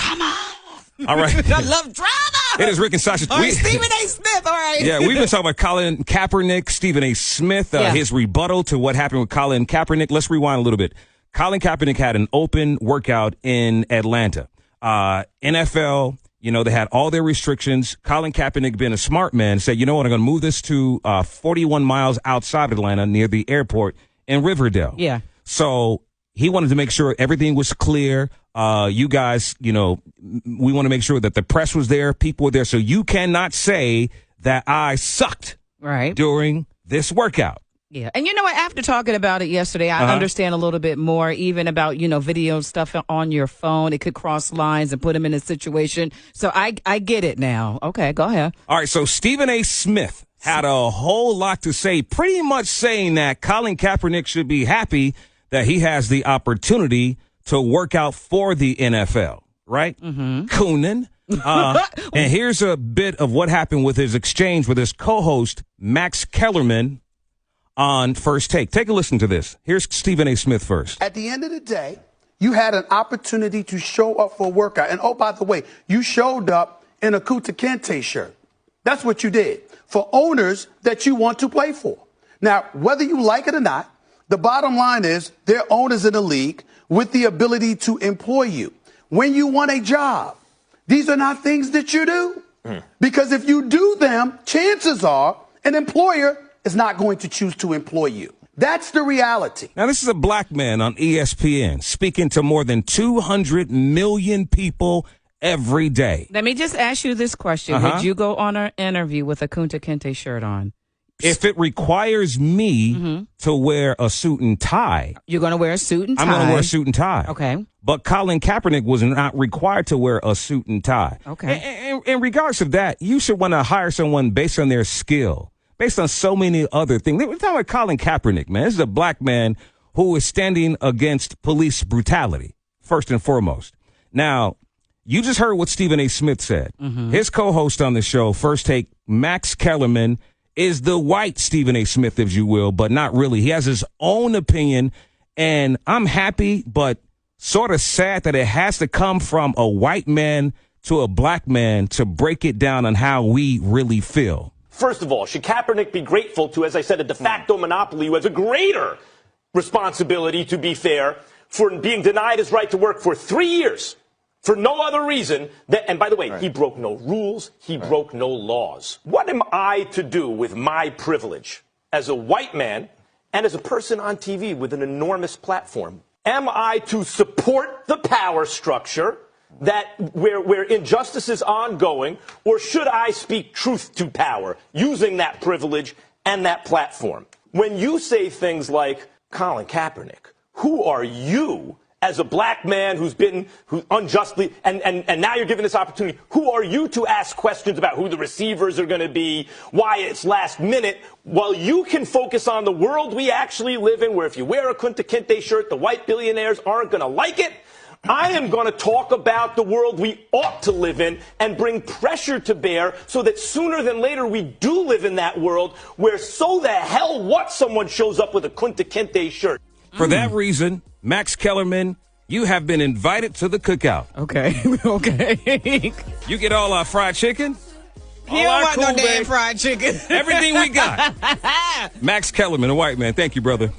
Come on. All right. I love drama. It is Rick and Sasha. All right, Stephen A. Smith. All right. Yeah, we've been talking about Colin Kaepernick, Stephen A. Smith, his rebuttal to what happened with Colin Kaepernick. Let's rewind a little bit. Colin Kaepernick had an open workout in Atlanta. NFL, they had all their restrictions. Colin Kaepernick, being a smart man, said, you know what, I'm going to move this to 41 miles outside Atlanta near the airport in Riverdale. Yeah. So he wanted to make sure everything was clear. You guys, we want to make sure that the press was there, people were there. So you cannot say that I sucked during this workout. Yeah. And you know what? After talking about it yesterday, I understand a little bit more, even about, video stuff on your phone. It could cross lines and put him in a situation. So I get it now. Okay, go ahead. All right. So Stephen A. Smith had a whole lot to say, pretty much saying that Colin Kaepernick should be happy that he has the opportunity to work out for the NFL, right? Mm-hmm. Coonan. And here's a bit of what happened with his exchange with his co-host, Max Kellerman, on First Take. Take a listen to this. Here's Stephen A. Smith first. At the end of the day, you had an opportunity to show up for a workout. And, oh, by the way, you showed up in a Kunta Kinte shirt. That's what you did for owners that you want to play for. Now, whether you like it or not, the bottom line is they're owners in the league with the ability to employ you. When you want a job, these are not things that you do. Because if you do them, chances are an employer is not going to choose to employ you. That's the reality. Now, this is a black man on ESPN speaking to more than 200 million people every day. Let me just ask you this question. Would you go on an interview with a Kunta Kinte shirt on? If it requires me to wear a suit and tie. You're going to wear a suit and tie? I'm going to wear a suit and tie. Okay. But Colin Kaepernick was not required to wear a suit and tie. Okay. In regards to that, you should want to hire someone based on their skill, based on so many other things. We're talking about Colin Kaepernick, man. This is a black man who is standing against police brutality, first and foremost. Now, you just heard what Stephen A. Smith said. His co-host on the show, First Take, Max Kellerman, is the white Stephen A. Smith, if you will, but not really. He has his own opinion, and I'm happy, but sort of sad that it has to come from a white man to a black man to break it down on how we really feel. First of all, should Kaepernick be grateful to, as I said, a de facto monopoly who has a greater responsibility, to be fair, for being denied his right to work for 3 years for no other reason and by the way, he broke no rules, he broke no laws. What am I to do with my privilege as a white man and as a person on TV with an enormous platform? Am I to support the power structure where injustice is ongoing, or should I speak truth to power using that privilege and that platform? When you say things like, Colin Kaepernick, who are you as a black man who unjustly, and now you're given this opportunity, who are you to ask questions about who the receivers are going to be, why it's last minute, while you can focus on the world we actually live in, where if you wear a Kunta Kinte shirt, the white billionaires aren't going to like it? I am going to talk about the world we ought to live in and bring pressure to bear so that sooner than later we do live in that world where so the hell what someone shows up with a Kunta Kinte shirt. For that reason, Max Kellerman, you have been invited to the cookout. Okay. Okay. You get all our fried chicken. He don't want no damn fried chicken. Everything we got. Max Kellerman, a white man. Thank you, brother.